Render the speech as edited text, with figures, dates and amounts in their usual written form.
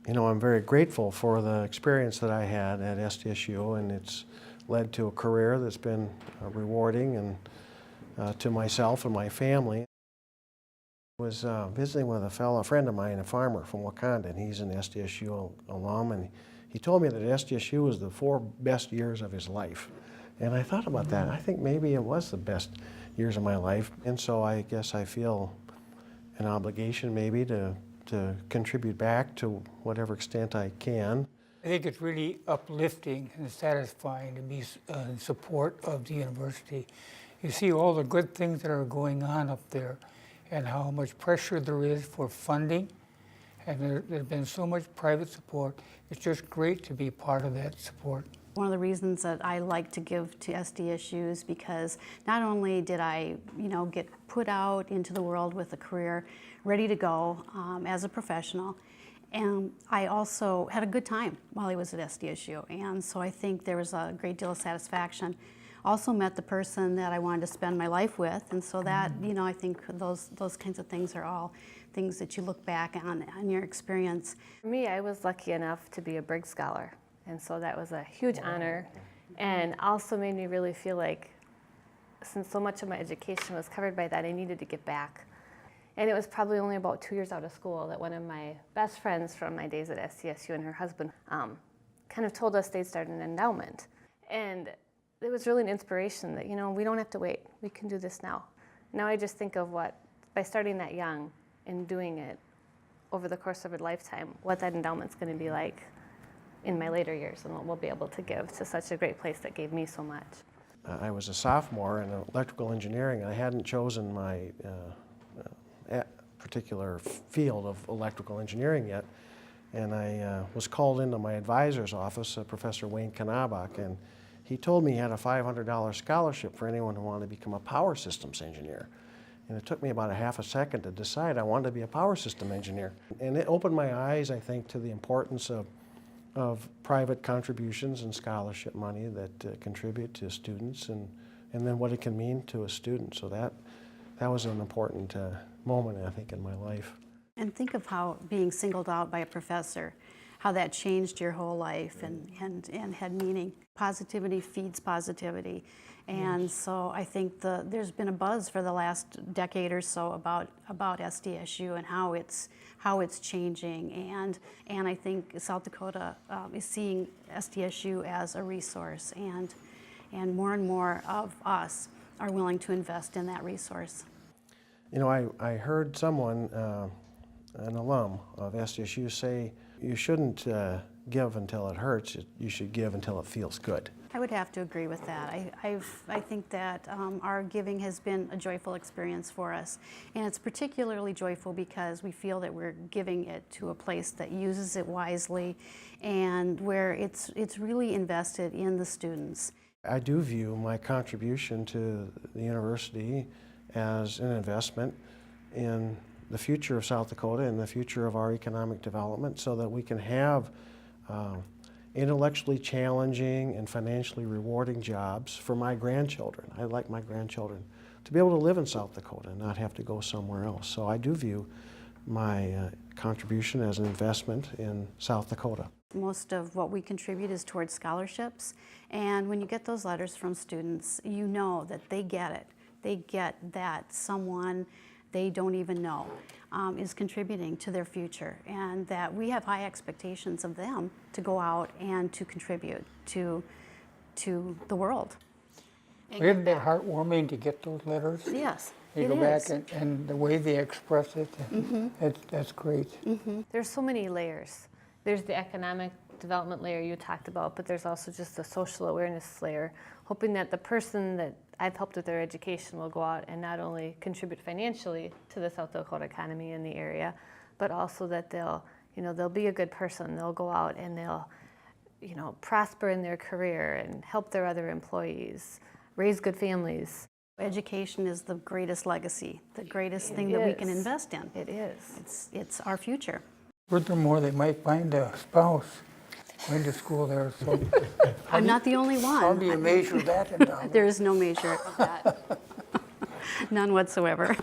You know, I'm very grateful for the experience that I had at SDSU, and it's led to a career that's been rewarding and to myself and my family. I was visiting with a friend of mine, a farmer from Wakanda, and he's an SDSU alum, and he told me that SDSU was the 4 best years of his life. And I thought about that. I think maybe it was the best years of my life, and so I guess I feel an obligation maybe to contribute back to whatever extent I can. I think it's really uplifting and satisfying to be in support of the university. You see all the good things that are going on up there and how much pressure there is for funding, and there's been so much private support. It's just great to be part of that support. One of the reasons that I like to give to SDSU is because not only did I, get put out into the world with a career ready to go as a professional, and I also had a good time while I was at SDSU, and so I think there was a great deal of satisfaction. Also met the person that I wanted to spend my life with, and so that, I think those kinds of things are all things that you look back on your experience. For me, I was lucky enough to be a Briggs Scholar, and so that was a huge honor, and also made me really feel like, since so much of my education was covered by that, I needed to give back. And it was probably only about 2 years out of school that one of my best friends from my days at SDSU and her husband kind of told us they'd start an endowment. And it was really an inspiration that, we don't have to wait. We can do this now. Now I just think of by starting that young and doing it over the course of a lifetime, what that endowment's going to be like in my later years and what we'll be able to give to such a great place that gave me so much. I was a sophomore in electrical engineering. I hadn't chosen my particular field of electrical engineering yet, and I was called into my advisor's office, Professor Wayne Knabach, and he told me he had a $500 scholarship for anyone who wanted to become a power systems engineer. And it took me about a half a second to decide I wanted to be a power system engineer. And it opened my eyes, I think, to the importance of private contributions and scholarship money that contribute to students, and then what it can mean to a student. So that was an important moment, I think, in my life. And think of how being singled out by a professor, how that changed your whole life and had meaning. Positivity feeds positivity. And so I think there's been a buzz for the last decade or so about SDSU and how it's changing. And I think South Dakota is seeing SDSU as a resource, and more of us are willing to invest in that resource. I heard someone, an alum of SDSU, say you shouldn't give until it hurts, you should give until it feels good. I would have to agree with that. I think that our giving has been a joyful experience for us, and it's particularly joyful because we feel that we're giving it to a place that uses it wisely and where it's really invested in the students. I do view my contribution to the university as an investment in the future of South Dakota and the future of our economic development, so that we can have intellectually challenging and financially rewarding jobs for my grandchildren. I'd like my grandchildren to be able to live in South Dakota and not have to go somewhere else. So I do view my contribution as an investment in South Dakota. Most of what we contribute is towards scholarships, and when you get those letters from students, you know that they get it. They get that someone they don't even know is contributing to their future, and that we have high expectations of them to go out and to contribute to the world. Isn't that heartwarming to get those letters? Yes, You go back and the way they express it, that's great. There's so many layers. There's the economic development layer you talked about, but there's also just the social awareness layer, hoping that the person that I've helped with their education will go out and not only contribute financially to the South Dakota economy in the area, but also that they'll be a good person. They'll go out and they'll, prosper in their career and help their other employees, raise good families. Education is the greatest legacy, the greatest thing that we can invest in. It is. It's our future. Furthermore, they might find a spouse going to school there. So I'm not the only one. How do you measure that endowment? There is no measure of that. None whatsoever.